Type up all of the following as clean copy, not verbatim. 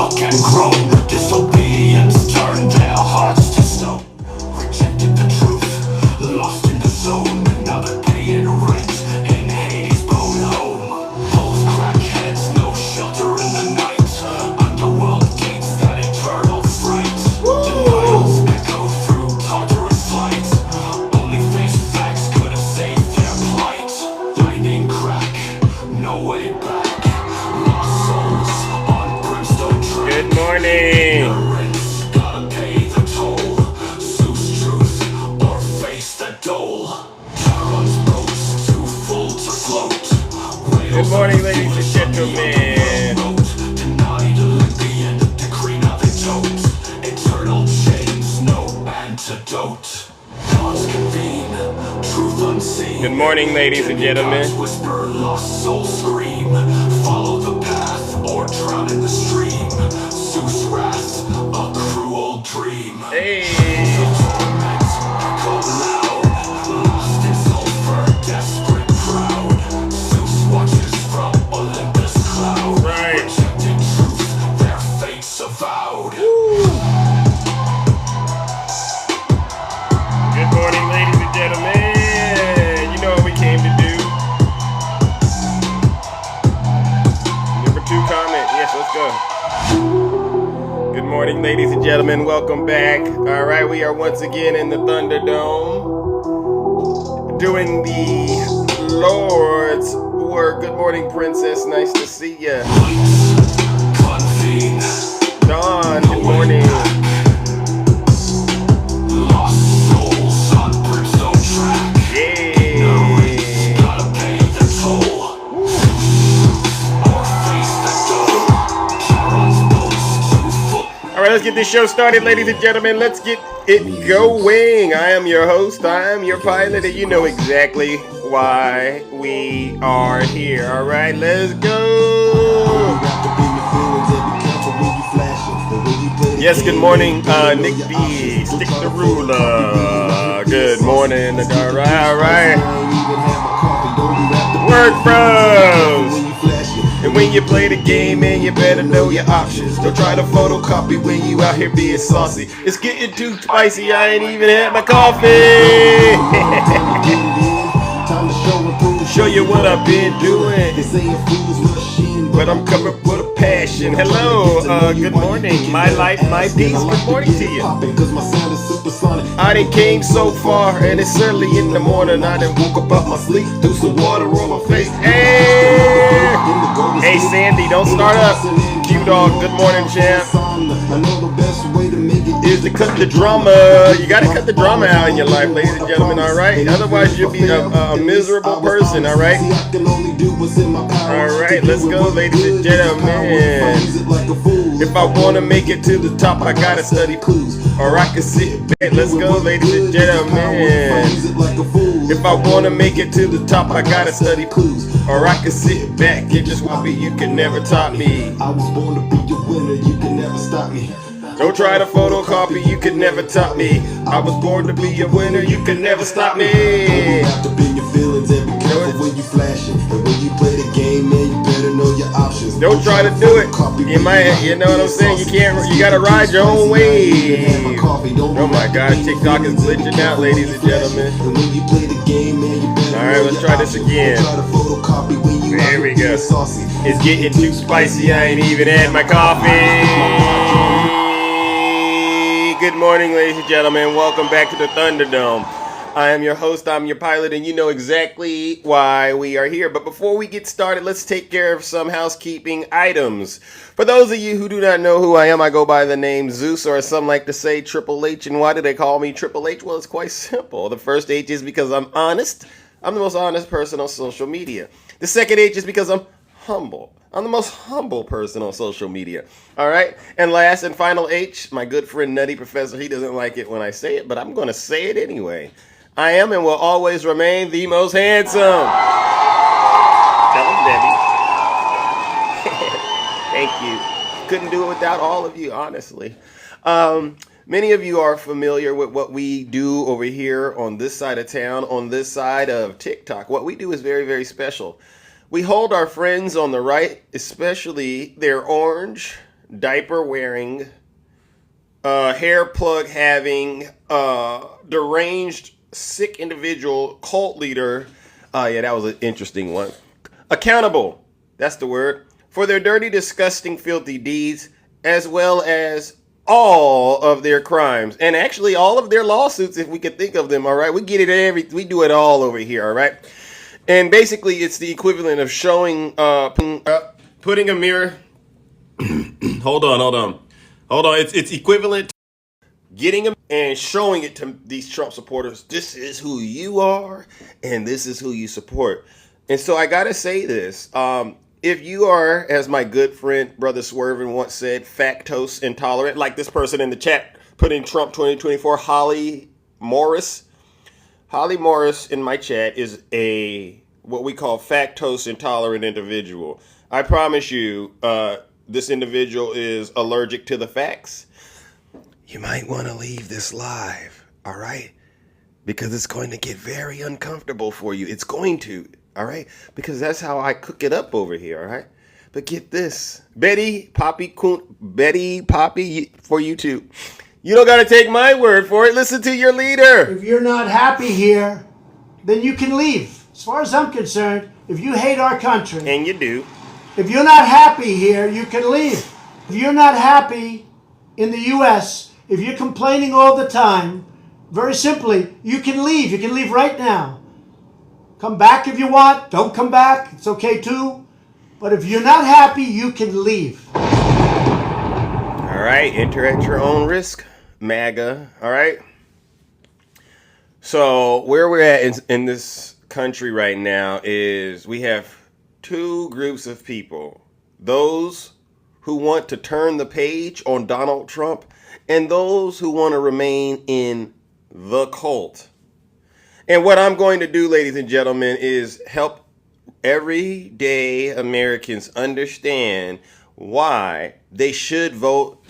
stuck and grown. Disobedience turned their hearts to stone. Rejected the truth, lost in the zone. Now they're paying rent in Hades' bone home. Both crackheads, no shelter in the night. Underworld gates, that eternal fright. Denials echo through torturous flight. Only face facts could have saved their plight. Lightning crack, no way back. Lost souls on brimstone track. Good morning. Gotta pay the toll. Zeus truth or face the dole. Charon's boats too full to float. Good morning, ladies and gentlemen. Denied Olympian decree now they tote. Eternal chains, no antidote. Gods convene, truth unseen. Good morning, ladies and gentlemen. Whisper, lost soul scream. Follow the path or drown in the stream. Zeus wrath, a cruel dream. Hey. Torment, echo loud. Lost in sulfur, desperate crowd. Zeus watches from Olympus cloud. Right. Rejected truth, their fates avowed. Good morning, ladies and gentlemen. You know what we came to do. Number 2 comment. Yes, let's go. Good morning, ladies and gentlemen. Welcome back. All right, we are once again in the Thunderdome doing the Lord's work. Good morning, Princess. Nice to see ya. Convene. Dawn, good morning. Lost souls on brimstone track. Yay. Gotta pay the toll. Or face the dole. Charon's boats too full. All right, let's get this show started, ladies and gentlemen. Let's get it going. I am your host. I am your pilot, and you know exactly why we are here. All right, let's go. Yes, good morning, Nick B. Stick the ruler. Good morning. All right. Work, bros. And when you play the game, man, you better know your options. Don't try to photocopy when you out here being saucy. It's getting too spicy, I ain't even had my coffee. Show you what I've been doing. But I'm coming with a passion. Hello, good morning. My life, my peace. Good morning to you. I done came so far, and it's early in the morning. I done woke up out my sleep, threw some water on my face. Hey, hey, Sandy, don't start up. Q-Dog, good morning, champ. Is to cut the drama. You gotta cut the drama out in your life, ladies and gentlemen, alright? Otherwise, you'll be a miserable person, alright? Alright, let's go, ladies and gentlemen. If I wanna make it to the top, I gotta study clues. Or I can sit back. Let's go, ladies and gentlemen. If I wanna make it to the top, I gotta study clues. Or I can sit back and just watch me. You can never top me. I was born to be a winner, you can never stop me. Don't try to photocopy, you can never top me. I was born to be a winner, you can never stop me. You have to be your feelings and be careful when you flashing. And when you play the game, man, you better know your options. Don't try to do it. You know what I'm saying? You gotta ride your own wave. Oh my gosh, TikTok is glitching out, ladies and gentlemen. Alright, let's try this again. There we go. It's getting too spicy, I ain't even had my coffee. Good morning, ladies and gentlemen. Welcome back to the Thunderdome. I am your host, I'm your pilot, and you know exactly why we are here. But before we get started, let's take care of some housekeeping items. For those of you who do not know who I am, I go by the name Zeus, or some like to say Triple H. And why do they call me Triple H? Well, it's quite simple. The first H is because I'm honest. I'm the most honest person on social media. The second H is because I'm humble. I'm the most humble person on social media. All right? And last and final H, my good friend Nutty Professor, he doesn't like it when I say it, but I'm going to say it anyway. I am and will always remain the most handsome. Tell him, Debbie. Thank you. Couldn't do it without all of you, honestly. Many of you are familiar with what we do over here on this side of town, on this side of TikTok. What we do is very, very special. We hold our friends on the right, especially their orange, diaper wearing, hair plug having, deranged, sick individual, cult leader. Yeah, that was an interesting one. Accountable, that's the word, for their dirty, disgusting, filthy deeds, as well as all of their crimes, and actually all of their lawsuits, if we could think of them. All right, we get it we do it all over here. All right, and basically it's the equivalent of showing, putting a mirror. hold on. It's equivalent to getting them and showing it to these Trump supporters. This is who you are, and this is who you support. And so I gotta say this. If you are, as my good friend Brother Swervin once said, factose intolerant, like this person in the chat put in Trump 2024, Holly Morris. Holly Morris in my chat is a what we call factose intolerant individual. I promise you, this individual is allergic to the facts. You might want to leave this live, all right? Because it's going to get very uncomfortable for you. It's going to. All right, because that's how I cook it up over here. All right, but get this, Betty Poppy, for you too. You don't got to take my word for it. Listen to your leader. If you're not happy here, then you can leave. As far as I'm concerned, if you hate our country, and you do, if you're not happy here, you can leave. If you're not happy in the U.S., if you're complaining all the time, very simply, you can leave. You can leave right now. Come back if you want. Don't come back. It's okay too. But if you're not happy, you can leave. All right. Enter at your own risk, MAGA. All right. So where we're at in this country right now is we have two groups of people. Those who want to turn the page on Donald Trump and those who want to remain in the cult. And what I'm going to do, ladies and gentlemen, is help everyday Americans understand why they should vote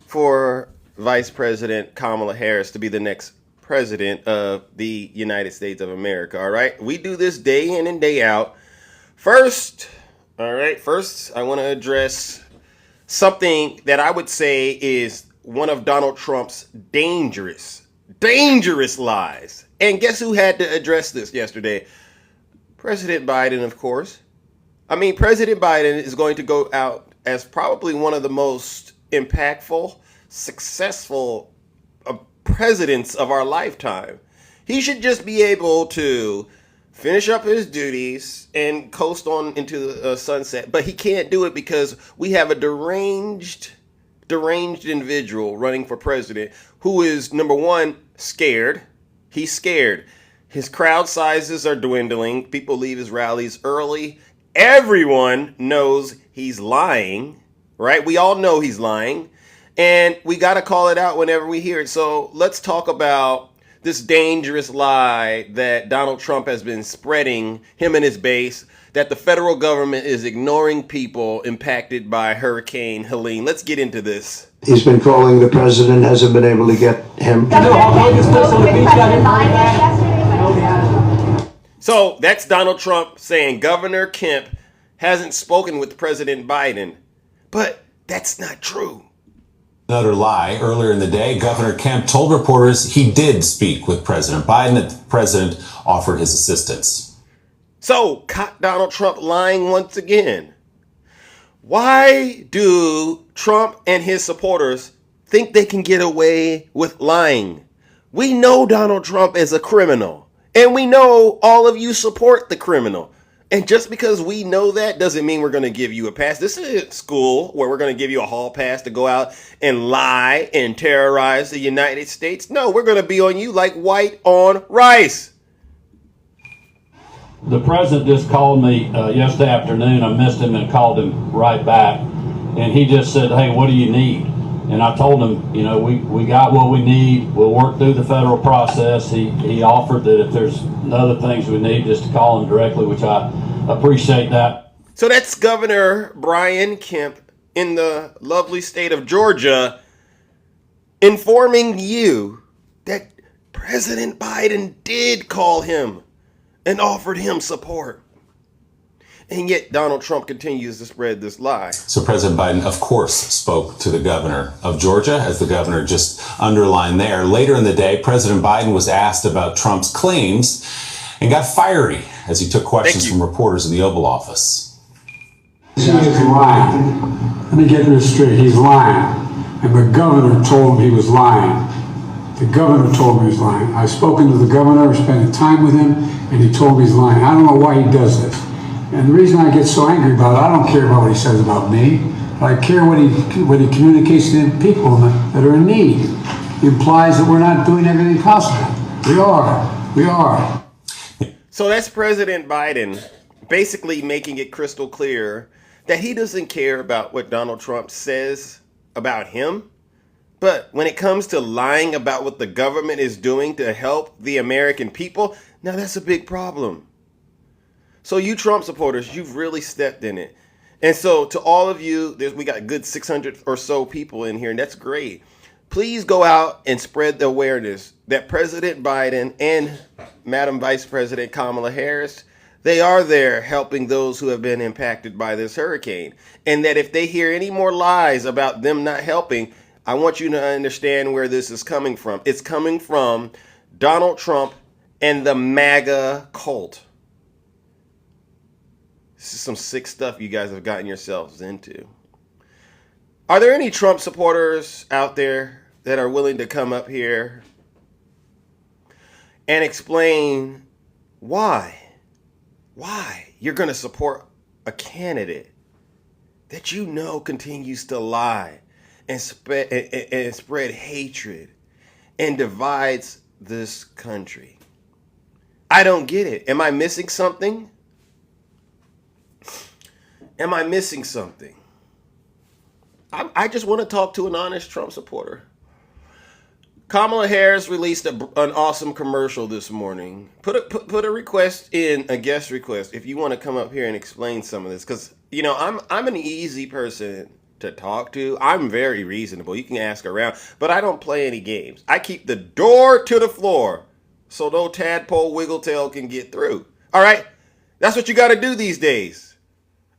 for Vice President Kamala Harris to be the next president of the United States of America. All right. We do this day in and day out. First, I want to address something that I would say is one of Donald Trump's dangerous lies. And guess who had to address this yesterday? President Biden, of course. I mean, President Biden is going to go out as probably one of the most impactful, successful presidents of our lifetime. He should just be able to finish up his duties and coast on into the sunset. But he can't do it because we have a deranged individual running for president who is, number one, scared. He's scared. His crowd sizes are dwindling. People leave his rallies early. Everyone knows he's lying, right? We all know he's lying. And we got to call it out whenever we hear it. So let's talk about this dangerous lie that Donald Trump has been spreading, him and his base, that the federal government is ignoring people impacted by Hurricane Helene. Let's get into this. He's been calling the president, hasn't been able to get him. So that's Donald Trump saying Governor Kemp hasn't spoken with President Biden. But that's not true. Another lie. Earlier in the day, Governor Kemp told reporters he did speak with President Biden, that the president offered his assistance. So, caught Donald Trump lying once again. Why do Trump and his supporters think they can get away with lying? We know Donald Trump is a criminal, and we know all of you support the criminal. And just because we know that doesn't mean we're going to give you a pass. This isn't school where we're going to give you a hall pass to go out and lie and terrorize the United States. No, we're going to be on you like white on rice. The president just called me yesterday afternoon. I missed him and called him right back. And he just said, hey, what do you need? And I told him, you know, we got what we need. We'll work through the federal process. He offered that if there's other things we need, just to call him directly, which I appreciate that. So that's Governor Brian Kemp in the lovely state of Georgia informing you that President Biden did call him and offered him support. And yet Donald Trump continues to spread this lie. So President Biden, of course, spoke to the governor of Georgia, as the governor just underlined there. Later in the day, President Biden was asked about Trump's claims and got fiery as he took questions from reporters in the Oval Office. He is lying. Let me get this straight. He's lying. And the governor told him he was lying. The governor told me he was lying. I've spoken to the governor, spent time with him, and he told me he's lying. I don't know why he does this. And the reason I get so angry about it, I don't care about what he says about me, but I care what he communicates to the people that are in need. He implies that we're not doing everything possible. We are. We are. So that's President Biden basically making it crystal clear that he doesn't care about what Donald Trump says about him. But when it comes to lying about what the government is doing to help the American people, now that's a big problem. So you Trump supporters, you've really stepped in it. And so to all of you, we got a good 600 or so people in here, and that's great. Please go out and spread the awareness that President Biden and Madam Vice President Kamala Harris, they are there helping those who have been impacted by this hurricane. And that if they hear any more lies about them not helping, I want you to understand where this is coming from. It's coming from Donald Trump and the MAGA cult. This is some sick stuff you guys have gotten yourselves into. Are there any Trump supporters out there that are willing to come up here and explain why you're going to support a candidate that you know continues to lie and spread hatred and divides this country? I don't get it. Am I missing something? Am I missing something? I just want to talk to an honest Trump supporter. Kamala Harris released an awesome commercial this morning. Put a request in, a guest request, if you want to come up here and explain some of this. Because, you know, I'm an easy person to talk to. I'm very reasonable. You can ask around. But I don't play any games. I keep the door to the floor so no tadpole wiggletail can get through. All right? That's what you got to do these days.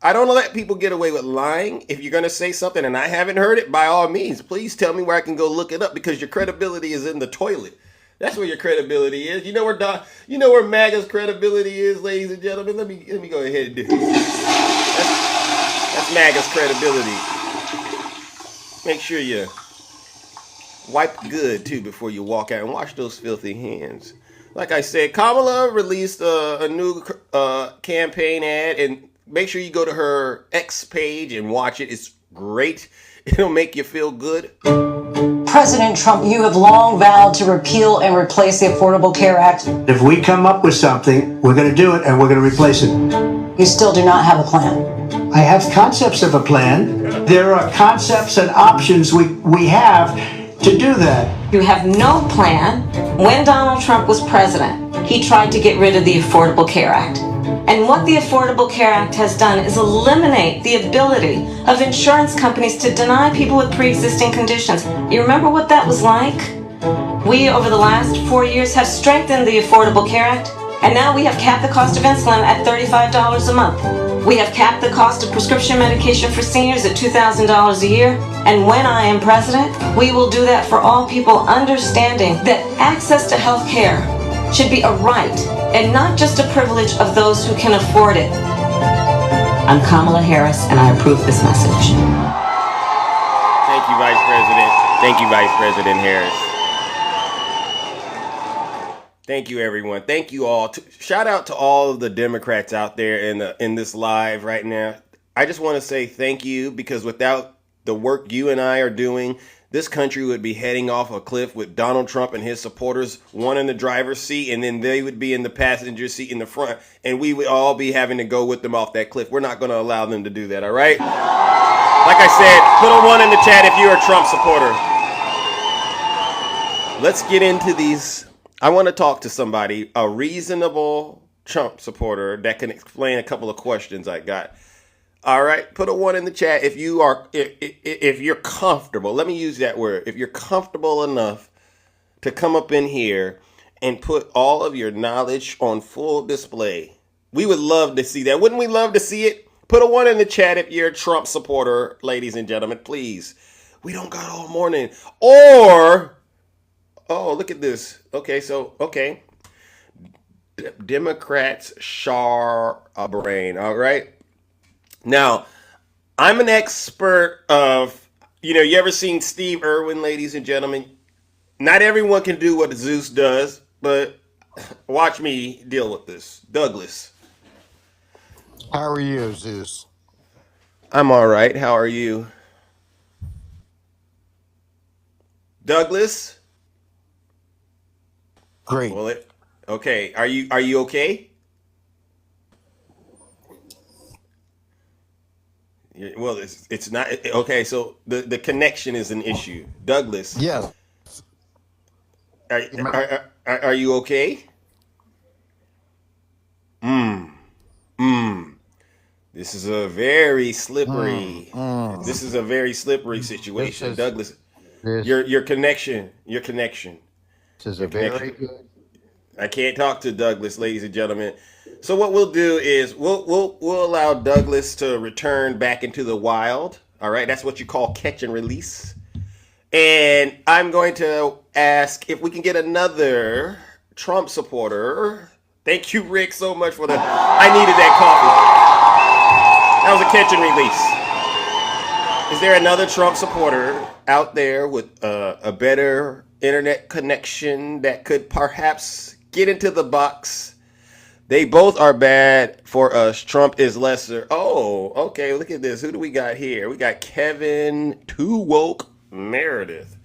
I don't let people get away with lying. If you're going to say something and I haven't heard it, by all means, please tell me where I can go look it up, because your credibility is in the toilet. That's where your credibility is. You know where MAGA's credibility is, ladies and gentlemen. Let me go ahead and do this. That's MAGA's credibility. Make sure you wipe good too before you walk out and wash those filthy hands. Like I said, Kamala released a new campaign ad, and make sure you go to her X page and watch it. It's great. It'll make you feel good. President Trump, you have long vowed to repeal and replace the Affordable Care Act. If we come up with something, we're going to do it and we're going to replace it. You still do not have a plan. I have concepts of a plan. There are concepts and options we have to do that. You have no plan. When Donald Trump was president, he tried to get rid of the Affordable Care Act. And what the Affordable Care Act has done is eliminate the ability of insurance companies to deny people with pre-existing conditions. You remember what that was like? We, over the last 4 years, have strengthened the Affordable Care Act, and now we have capped the cost of insulin at $35 a month. We have capped the cost of prescription medication for seniors at $2,000 a year. And when I am president, we will do that for all people, understanding that access to health care should be a right and not just a privilege of those who can afford it. I'm Kamala Harris, and I approve this message. Thank you, Vice President. Thank you, Vice President Harris. Thank you, everyone. Thank you all. Shout out to all of the Democrats out there in this live right now. I just want to say thank you, because without the work you and I are doing, this country would be heading off a cliff with Donald Trump and his supporters, one in the driver's seat, and then they would be in the passenger seat in the front, and we would all be having to go with them off that cliff. We're not going to allow them to do that, all right? Like I said, put a 1 in the chat if you're a Trump supporter. Let's get into these. I want to talk to somebody, a reasonable Trump supporter that can explain a couple of questions I got. All right, put a 1 in the chat if you're comfortable. Let me use that word. If you're comfortable enough to come up in here and put all of your knowledge on full display We would love to see that. Wouldn't we love to see it? Put a 1 in the chat if you're a Trump supporter, ladies and gentlemen, please. We don't got all morning. Or, oh, look at this. Okay. Democrats share a brain. All right. Now, I'm an expert of, you ever seen Steve Irwin, ladies and gentlemen? Not everyone can do what Zeus does, but watch me deal with this. Douglas. How are you, Zeus? I'm all right. How are you? Douglas? Great. Well, okay. Are you okay? Well, it's not okay. So the connection is an issue. Douglas, Yes. are you okay? This is a very slippery. This is a very slippery situation, Douglas. This Your connection. is a Your very connection. good. I can't talk to Douglas, ladies and gentlemen. So what we'll do is we'll allow Douglas to return back into the wild. All right, that's what you call catch and release. And I'm going to ask if we can get another Trump supporter. Thank you, Rick, so much for I needed that coffee. That was a catch and release. Is there another Trump supporter out there with a better internet connection that could perhaps get into the box? They both are bad for us. Trump is lesser. Oh, okay. Look at this. Who do we got here? We got Kevin Too Woke Meredith.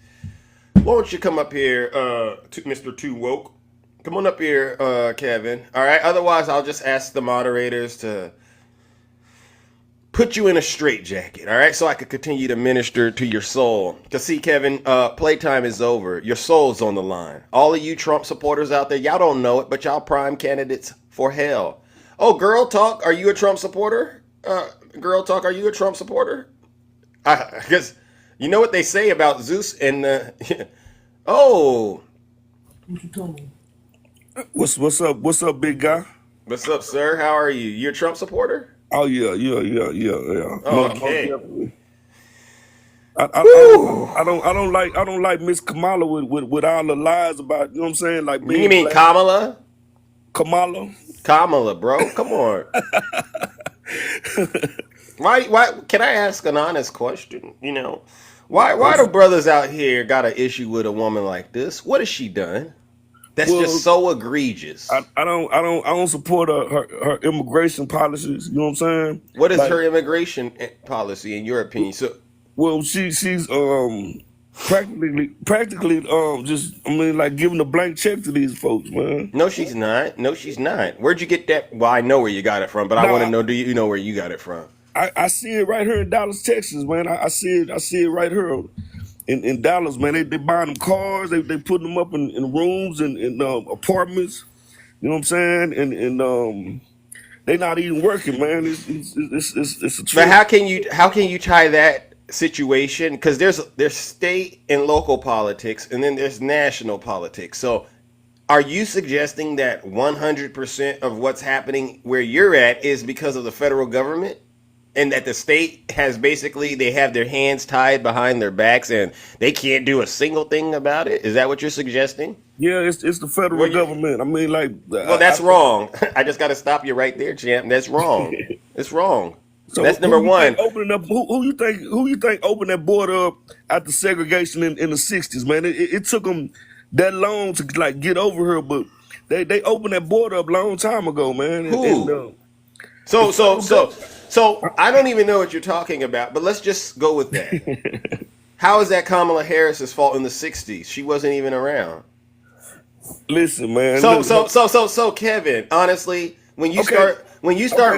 Why don't you come up here, Mr. Too Woke? Come on up here, Kevin. All right. Otherwise, I'll just ask the moderators to put you in a straitjacket, all right? So I could continue to minister to your soul. Because see, Kevin, playtime is over. Your soul's on the line. All of you Trump supporters out there, y'all don't know it, but y'all prime candidates for hell. Oh, Girl Talk, are you a Trump supporter? Girl Talk, are you a Trump supporter? Because you know what they say about Zeus and... oh. What's up, big guy? What's up, sir? How are you? You a Trump supporter? Oh yeah. Okay. I don't like Miss Kamala with all the lies about, you know what I'm saying? Like You mean Kamala? Kamala, bro. Come on. Why can I ask an honest question? Why do brothers out here got an issue with a woman like this? What has she done? That's just so egregious. I don't support her immigration policies. You know what I'm saying? What is her immigration policy in your opinion? She's practically like giving a blank check to these folks, man. No, she's not. Where'd you get that? Well, I know where you got it from, but I want to know, do you know where you got it from? I see it right here in Dallas, Texas, man. I see it right here. In Dallas, man, they buying them cars, they putting them up in rooms and in apartments. You know what I'm saying? And they not even working, man. It's a trip. But how can you tie that situation? Because there's state and local politics, and then there's national politics. So, are you suggesting that 100% of what's happening where you're at is because of the federal government? And that the state has they have their hands tied behind their backs and they can't do a single thing about it? Is that what you're suggesting? Yeah, it's the federal government. I mean, like... Well, that's wrong. I just got to stop you right there, champ. That's wrong. It's wrong. So that's number one. Opening up, who you think opened that border up after segregation in the 60s, man? It took them that long to like get over here, but they opened that border up a long time ago, man. Who? So I don't even know what you're talking about, but let's just go with that. How is that Kamala Harris's fault in the 60s? She wasn't even around. Listen, man. So Kevin, honestly, when you start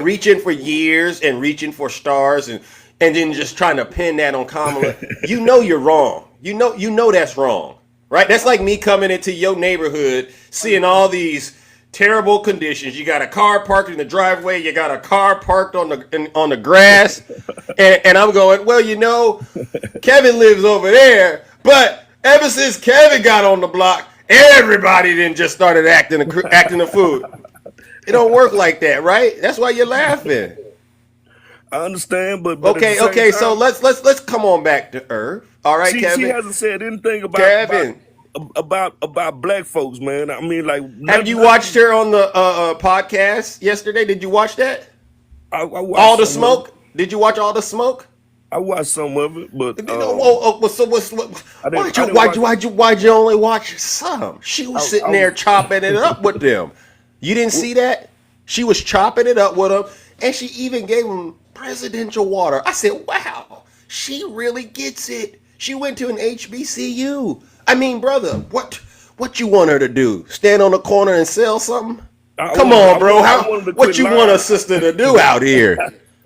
reaching for years and reaching for stars and then just trying to pin that on Kamala, you know you're wrong. You know that's wrong. Right? That's like me coming into your neighborhood, seeing all these terrible conditions. You got a car parked in the driveway. You got a car parked on the grass, and I'm going, well, Kevin lives over there. But ever since Kevin got on the block, everybody then just started acting a fool. It don't work like that, right? That's why you're laughing. I understand, but at the Okay, same okay. So time, let's come on back to earth. All right, she Kevin. hasn't said anything Kevin, about black folks, man. I mean, like, have you watched her on the podcast yesterday? Did you watch that? I watched All the some of it. smoke? Did you watch all the smoke? I watched some of it, but So I didn't watch. why'd you only watch some? She was I sitting was- there chopping it up with them. You didn't see that? She was chopping it up with them, and she even gave them presidential water. I said, wow, she really gets it. She went to an HBCU. I mean, brother, what you want her to do? Stand on the corner and sell something? Come on, bro. What you want a sister to do out here?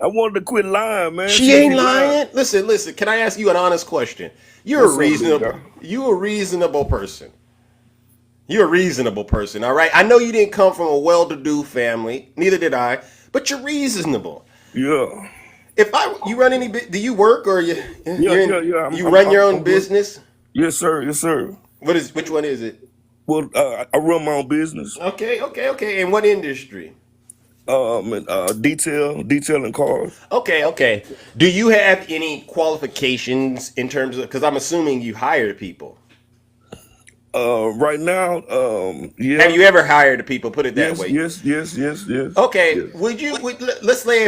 I wanted to quit lying, man. She ain't lying. Listen. Can I ask you an honest question? You're What's a up, reasonable. big You're a reasonable person. You're a reasonable person. All right. I know you didn't come from a well-to-do family. Neither did I. But you're reasonable. Yeah. If you run any, do you work or you? Yeah. You run your own business. Yes, sir. Yes, sir. Which one is it? Well, I run my own business. Okay. In what industry? Detailing cars. Okay. Do you have any qualifications in terms of? Because I'm assuming you hired people. Right now, yeah. Have you ever hired people? Put it that way. Yes. Okay. Yes. Let's say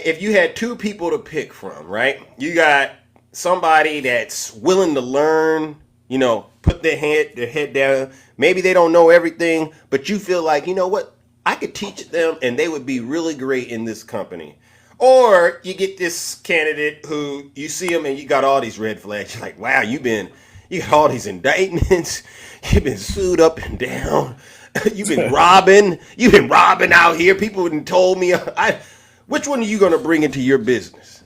if you had two people to pick from, right? You got somebody that's willing to learn, put their head down. Maybe they don't know everything, but you feel like, you know what? I could teach them and they would be really great in this company. Or you get this candidate who you see them and you got all these red flags. You're like, wow, you got all these indictments. You've been sued up and down. You've been robbing. You've been robbing out here. People have told me. Which one are you going to bring into your business?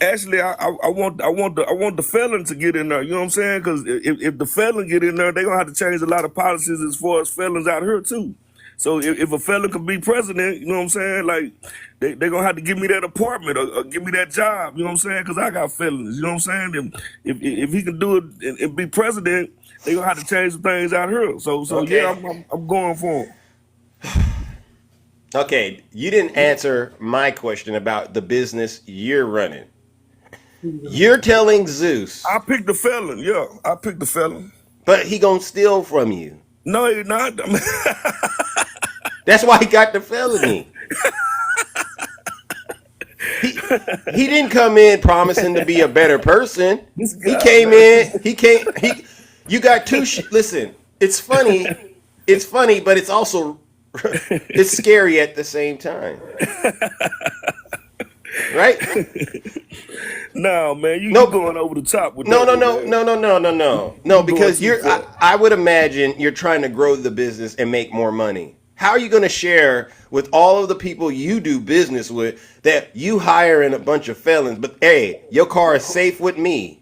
Actually, I want the felon to get in there. You know what I'm saying? Because if the felon get in there, they're gonna have to change a lot of policies as far as felons out here too. So if a felon could be president, you know what I'm saying? Like they're gonna have to give me that apartment or give me that job. You know what I'm saying? Because I got felons. You know what I'm saying? And if he can do it and be president, they're gonna have to change some things out here. So Okay. yeah, I'm going for him. Okay, you didn't answer my question about the business you're running. You're telling Zeus, I picked the felon. Yeah, I picked the felon. but he gonna steal from you. No, you're not. That's why he got the felony. He didn't come in promising to be a better person. He came in. You got two. Listen, it's funny, but it's also it's scary at the same time, right? No, man, you going over the top with No, that. Man. no, because I would imagine you're trying to grow the business and make more money. How are you going to share with all of the people you do business with that you hiring a bunch of felons, but hey, your car is safe with me?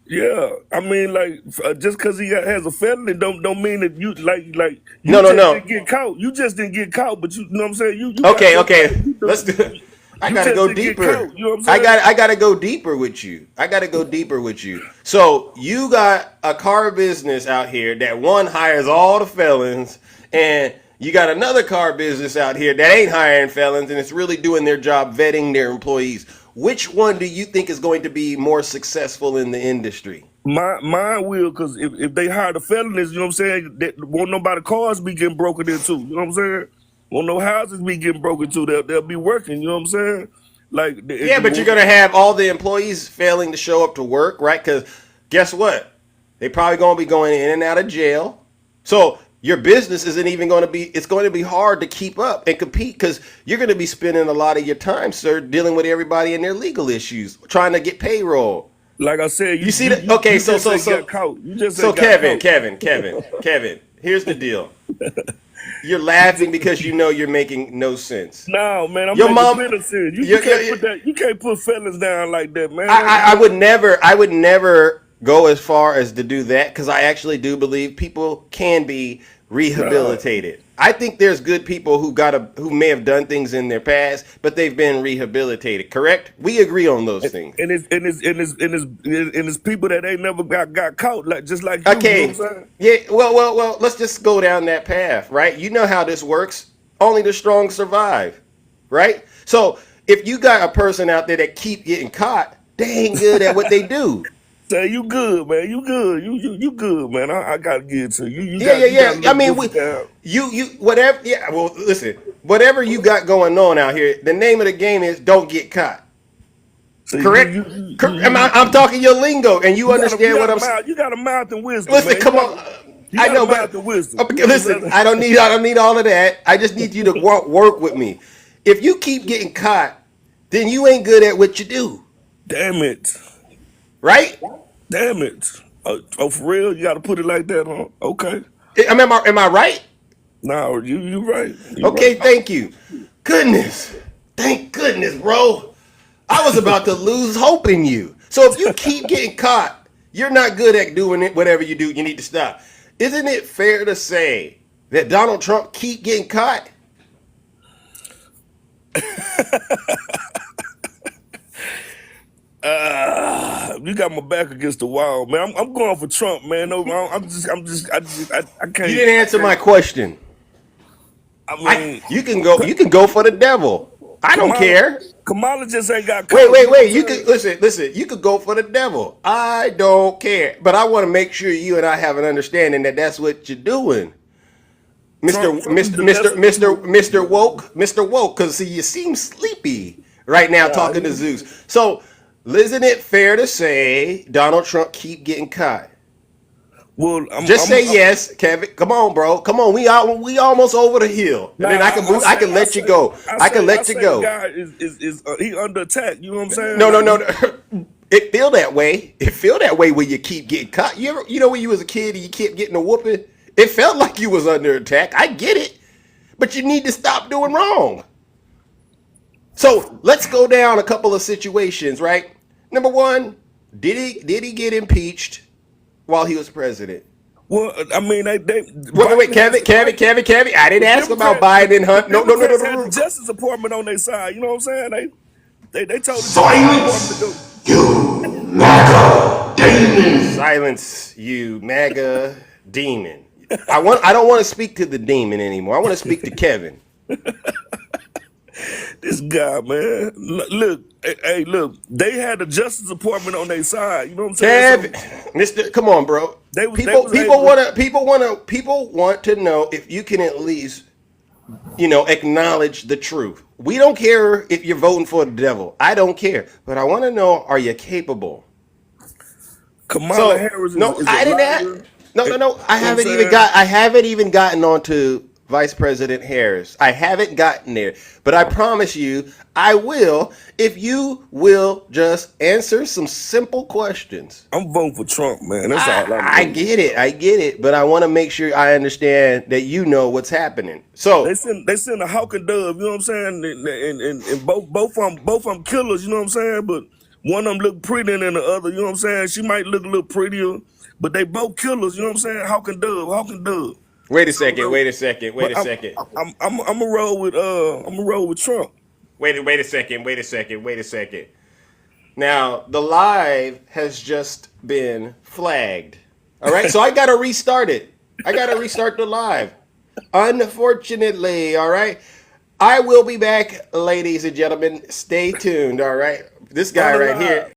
Yeah, I mean, like, just because he has a felony, don't mean that you like. You No. didn't get caught. You just didn't get caught, but you know what I'm saying. You Okay. Let's do it. I gotta go deeper. You know what I'm saying? I gotta go deeper with you. So you got a car business out here that one hires all the felons, and you got another car business out here that ain't hiring felons, and it's really doing their job vetting their employees. Which one do you think is going to be more successful in the industry? Mine will, because if they hire the felonies, you know what I'm saying, won't nobody cars be getting broken into. You know what I'm saying? Won't no houses be getting broken into. They'll be working. You know what I'm saying? Like Yeah, but you're gonna have all the employees failing to show up to work, right? Because guess what? They probably gonna be going in and out of jail. So your business isn't even going to be. It's going to be hard to keep up and compete because you're going to be spending a lot of your time, sir, dealing with everybody and their legal issues, trying to get payroll. Like I said, you see that? Okay, you so Kevin, here's the deal. You're laughing because you know you're making no sense. No, man, I'm Your making sense. You can't put fellas down like that, man. I would never go as far as to do that because I actually do believe people can be rehabilitated. I think there's good people who may have done things in their past, but they've been rehabilitated. Correct? We agree on those things. And it's people that ain't never got caught, just like you. Okay. You know what I'm saying? Yeah. Well. Let's just go down that path, right? You know how this works. Only the strong survive, right? So if you got a person out there that keep getting caught, they ain't good at what they do. Say you good, man. You good. You good, man. I gotta give it to you. Yeah, yeah, You got a yeah. I little mean, different down. you, whatever. Yeah. Well, listen, whatever you got going on out here, the name of the game is don't get caught. See, Correct? I'm talking your lingo, and you understand what I'm saying. You got a mouth and wisdom, Listen, man. come on. You I got a know, mouth but and wisdom. okay, listen, I don't need all of that. I just need you to work with me. If you keep getting caught, then you ain't good at what you do, Damn it. right? Damn it. Oh, for real? You got to put it like that, huh? Okay. Am I right? No, you right. You Okay, right. thank you. Goodness, thank goodness, bro. I was about to lose hope in you. So if you keep getting caught, you're not good at doing it. Whatever you do, you need to stop. Isn't it fair to say that Donald Trump keep getting caught? You got my back against the wall, man. I'm going for Trump, man. No, I can't. You didn't answer my question. I mean, You can go for the devil. I don't care. Kamala just ain't got. Wait. You could listen. You could go for the devil. I don't care, but I want to make sure you and I have an understanding that that's what you're doing, Mister Woke, Because see, you seem sleepy right now talking to Zeus. So, isn't it fair to say Donald Trump keep getting caught? Well, say yes, Kevin. Come on, bro. Come on. We almost over the hill, and then I can let you go. I can let you go. The guy is he under attack? You know what I'm saying? No. It feel that way. It feel that way when you keep getting caught. You know when you was a kid and you kept getting a whooping. It felt like you was under attack. I get it, but you need to stop doing wrong. So let's go down a couple of situations. Right. Number one, did he get impeached while he was president? Well, I mean, they wait, Kevin. I didn't ask about Biden and Hunt. No. The Justice Department on their side. You know what I'm saying? They told the Silence, you MAGA demon. Silence, you MAGA demon. I don't want to speak to the demon anymore. I want to speak to Kevin. This guy, man. Look, hey, look. They had the Justice Department on their side. You know what I'm saying? Kevin, come on, bro. People want to know if you can at least, acknowledge the truth. We don't care if you're voting for the devil. I don't care, but I want to know: are you capable? Kamala Harris. I didn't ask. No. I haven't even gotten onto Vice President Harris. I haven't gotten there, but I promise you I will if you will just answer some simple questions. I'm voting for Trump, man. That's all I get it, but I want to make sure I understand that you know what's happening. So they send a hawk and dove, you know what I'm saying? And both of them killers, you know what I'm saying? But one of them look prettier than the other, you know what I'm saying? She might look a little prettier, but they both killers, you know what I'm saying? Hawk and dove. Wait a second. I'm gonna roll with Trump. Wait a second. Now the live has just been flagged. All right, so I gotta restart it. I gotta restart the live. Unfortunately, all right. I will be back, ladies and gentlemen. Stay tuned. All right, this guy right here.